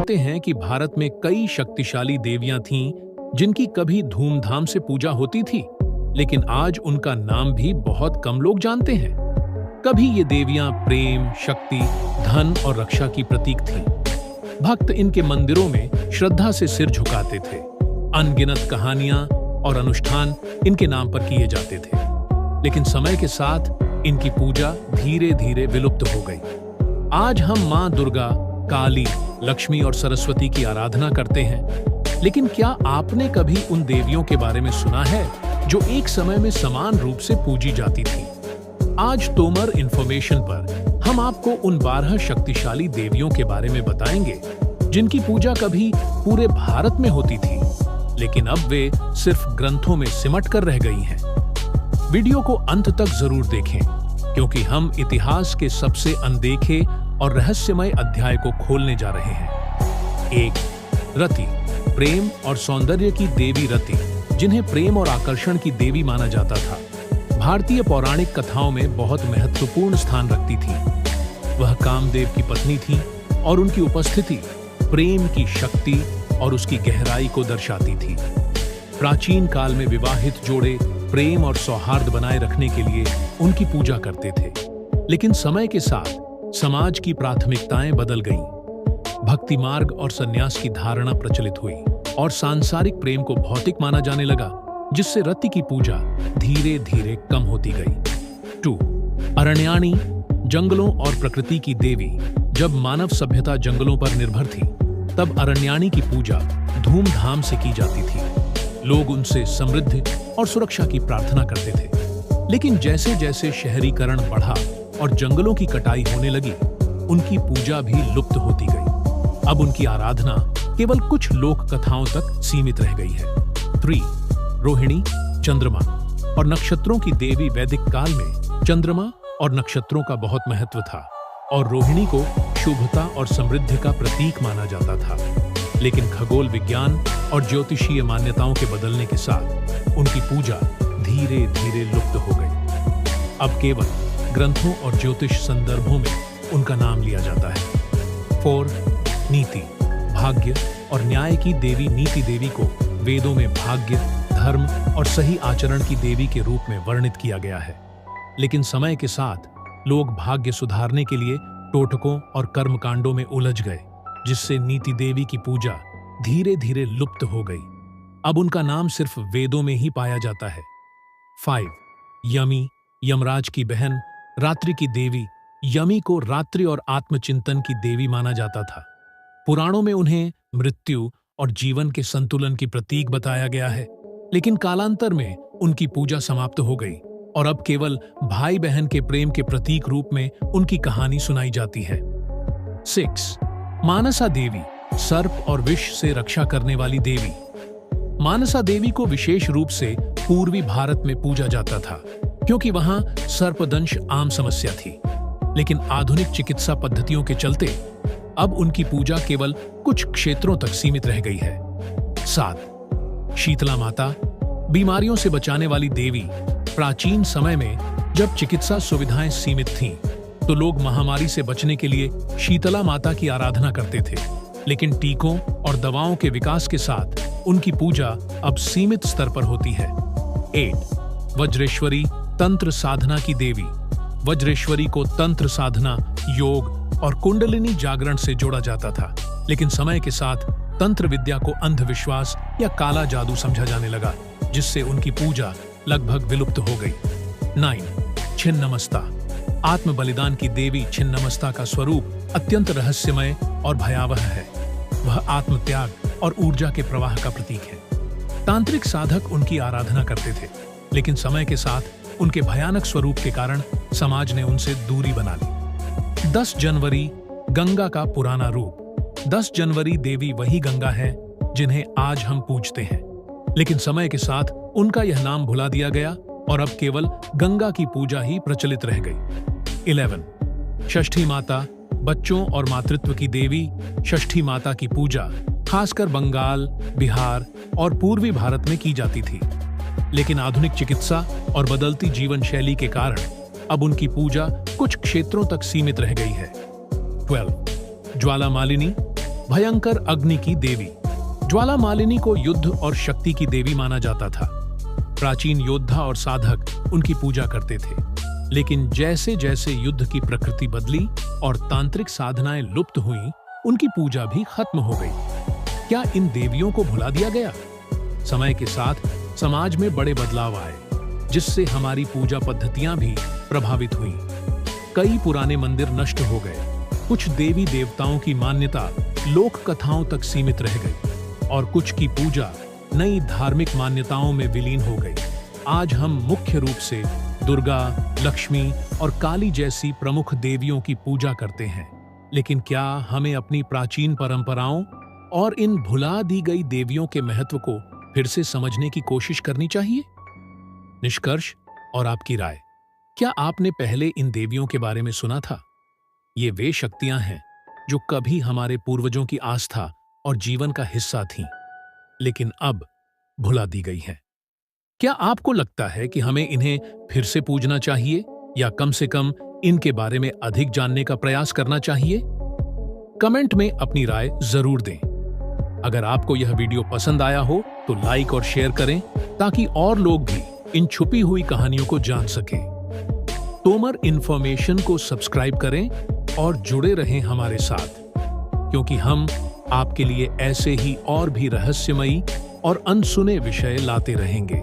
जानते हैं कि भारत में कई शक्तिशाली देवियां थीं जिनकी कभी धूमधाम से पूजा होती थी, लेकिन आज उनका नाम भी बहुत कम लोग जानते हैं। कभी ये देवियां प्रेम, शक्ति, धन और रक्षा की प्रतीक थीं। भक्त इनके मंदिरों में श्रद्धा से सिर झुकाते थे। अनगिनत कहानियां और अनुष्ठान इनके नाम पर किए जाते थे, लेकिन समय के साथ इनकी पूजा धीरे धीरे विलुप्त हो गई। आज हम मां दुर्गा, काली, लक्ष्मी और सरस्वती की आराधना करते हैं, लेकिन क्या आपने कभी उन देवियों के बारे में सुना है जो एक समय में समान रूप से पूजी जाती थी? आज तोमर इन्फॉर्मेशन पर हम आपको उन 12 शक्तिशाली देवियों के बारे में बताएंगे जिनकी पूजा कभी पूरे भारत में होती थी, लेकिन अब वे सिर्फ ग्रंथों में सिमट कर रह गई हैं। वीडियो को अंत तक जरूर देखें, क्योंकि हम इतिहास के सबसे अनदेखे और रहस्यमय अध्याय को खोलने जा रहे हैं। 1. रति, प्रेम और सौंदर्य की देवी रति, जिन्हें प्रेम और आकर्षण की देवी माना जाता था, भारतीय पौराणिक कथाओं में बहुत महत्वपूर्ण स्थान रखती थी। वह कामदेव की पत्नी थी और उनकी उपस्थिति प्रेम की शक्ति और उसकी गहराई को दर्शाती थी। प्राचीन काल में विवाहित जोड़े प्रेम और सौहार्द बनाए रखने के लिए उनकी पूजा करते थे, लेकिन समय के साथ समाज की प्राथमिकताएं बदल गईं। भक्ति मार्ग और संन्यास की धारणा प्रचलित हुई और सांसारिक प्रेम को भौतिक माना जाने लगा, जिससे रति की पूजा धीरे धीरे कम होती गई। 2. अरण्याणी, जंगलों और प्रकृति की देवी। जब मानव सभ्यता जंगलों पर निर्भर थी, तब अरण्याणी की पूजा धूमधाम से की जाती थी। लोग उनसे समृद्धि और सुरक्षा की प्रार्थना करते थे, लेकिन जैसे जैसे शहरीकरण बढ़ा और जंगलों की कटाई होने लगी, उनकी पूजा भी लुप्त होती गई। अब उनकी आराधना केवल कुछ लोक कथाओं तक सीमित रह गई है। 3. रोहिणी, चंद्रमा और नक्षत्रों की देवी। वैदिक काल में चंद्रमा और नक्षत्रों का बहुत महत्व था और रोहिणी को शुभता और समृद्धि का प्रतीक माना जाता था, लेकिन खगोल विज्ञान और ज्योतिषीय मान्यताओं के बदलने के साथ उनकी पूजा धीरे धीरे लुप्त हो गई। अब केवल ग्रंथों और ज्योतिष संदर्भों में उनका नाम लिया जाता है। 4. नीति, भाग्य और न्याय की देवी। नीति देवी को वेदों में भाग्य, धर्म और सही आचरण की देवी के रूप में वर्णित किया गया है, लेकिन समय के साथ लोग भाग्य सुधारने के लिए टोटकों और कर्मकांडों में उलझ गए, जिससे नीति देवी की पूजा धीरे धीरे लुप्त हो गई। अब उनका नाम सिर्फ वेदों में ही पाया जाता है। 5. यमी, यमराज की बहन, रात्रि की देवी। यमी को रात्रि और आत्मचिंतन की देवी माना जाता था। पुराणों में उन्हें मृत्यु और जीवन के संतुलन की प्रतीक बताया गया है, लेकिन कालांतर में उनकी पूजा समाप्त हो गई और अब केवल भाई बहन के प्रेम के प्रतीक रूप में उनकी कहानी सुनाई जाती है। 6. मानसा देवी, सर्प और विष से रक्षा करने वाली देवी। मानसा देवी को विशेष रूप से पूर्वी भारत में पूजा जाता था, क्योंकि वहां सर्पदंश आम समस्या थी, लेकिन आधुनिक चिकित्सा पद्धतियों के चलते अब उनकी पूजा केवल कुछ क्षेत्रों तक सीमित रह गई है। 7. शीतला माता, बीमारियों से बचाने वाली देवी। प्राचीन समय में जब चिकित्सा सुविधाएं सीमित थीं, तो लोग महामारी से बचने के लिए शीतला माता की आराधना करते थे, लेकिन टीकों और दवाओं के विकास के साथ उनकी पूजा अब सीमित स्तर पर होती है। 8. वज्रेश्वरी, तंत्र साधना की देवी। वज्रेश्वरी को तंत्र साधना, योग और कुंडलिनी जागरण से जोड़ा जाता था, लेकिन समय के साथ तंत्र विद्या को अंधविश्वास या काला जादू समझा जाने लगा, जिससे उनकी पूजा लगभग विलुप्त हो गई। 9. छिन्नमस्ता, आत्म बलिदान की देवी। छिन्नमस्ता का स्वरूप अत्यंत रहस्यमय और भयावह है। वह आत्मत्याग और ऊर्जा के प्रवाह का प्रतीक है। तांत्रिक साधक उनकी आराधना करते थे, लेकिन समय के साथ उनके भयानक स्वरूप के कारण समाज ने उनसे दूरी बना ली। 10 जनवरी, गंगा का पुराना रूप। 10 जनवरी देवी वही गंगा है जिन्हें आज हम पूजते हैं, लेकिन समय के साथ उनका यह नाम भुला दिया गया और अब केवल गंगा की पूजा ही प्रचलित रह गई। 11. षष्ठी माता, बच्चों और मातृत्व की देवी। षष्ठी माता की पूजा खासकर बंगाल, बिहार और पूर्वी भारत में की जाती थी, लेकिन आधुनिक चिकित्सा और बदलती जीवन शैली के कारण अब उनकी पूजा कुछ क्षेत्रों तक सीमित रह गई है। 12. ज्वाला मालिनी, भयंकर अग्नि की देवी। ज्वालामालिनी को युद्ध और शक्ति की देवी माना जाता था। प्राचीन योद्धा और साधक उनकी पूजा करते थे, लेकिन जैसे जैसे युद्ध की प्रकृति बदली और तांत्रिक साधनाएं लुप्त हुईं, उनकी पूजा भी खत्म हो गई। क्या इन देवियों को भुला दिया गया? समय के साथ समाज में बड़े बदलाव आए, जिससे हमारी पूजा पद्धतियां भी प्रभावित हुईं। कई पुराने मंदिर नष्ट हो गए, कुछ देवी देवताओं की मान्यता लोक कथाओं तक सीमित रह गई और कुछ की पूजा नई धार्मिक मान्यताओं में विलीन हो गई। आज हम मुख्य रूप से दुर्गा, लक्ष्मी और काली जैसी प्रमुख देवियों की पूजा करते हैं, लेकिन क्या हमें अपनी प्राचीन परंपराओं और इन भुला दी गई देवियों के महत्व को फिर से समझने की कोशिश करनी चाहिए? निष्कर्ष और आपकी राय, क्या आपने पहले इन देवियों के बारे में सुना था? ये वे शक्तियां हैं जो कभी हमारे पूर्वजों की आस्था और जीवन का हिस्सा थीं, लेकिन अब भुला दी गई हैं। क्या आपको लगता है कि हमें इन्हें फिर से पूजना चाहिए या कम से कम इनके बारे में अधिक जानने का प्रयास करना चाहिए? कमेंट में अपनी राय जरूर दें। अगर आपको यह वीडियो पसंद आया हो तो लाइक और शेयर करें, ताकि और लोग भी इन छुपी हुई कहानियों को जान सकें। तोमर इन्फॉर्मेशन को सब्सक्राइब करें और जुड़े रहें हमारे साथ, क्योंकि हम आपके लिए ऐसे ही और भी रहस्यमयी और अनसुने विषय लाते रहेंगे।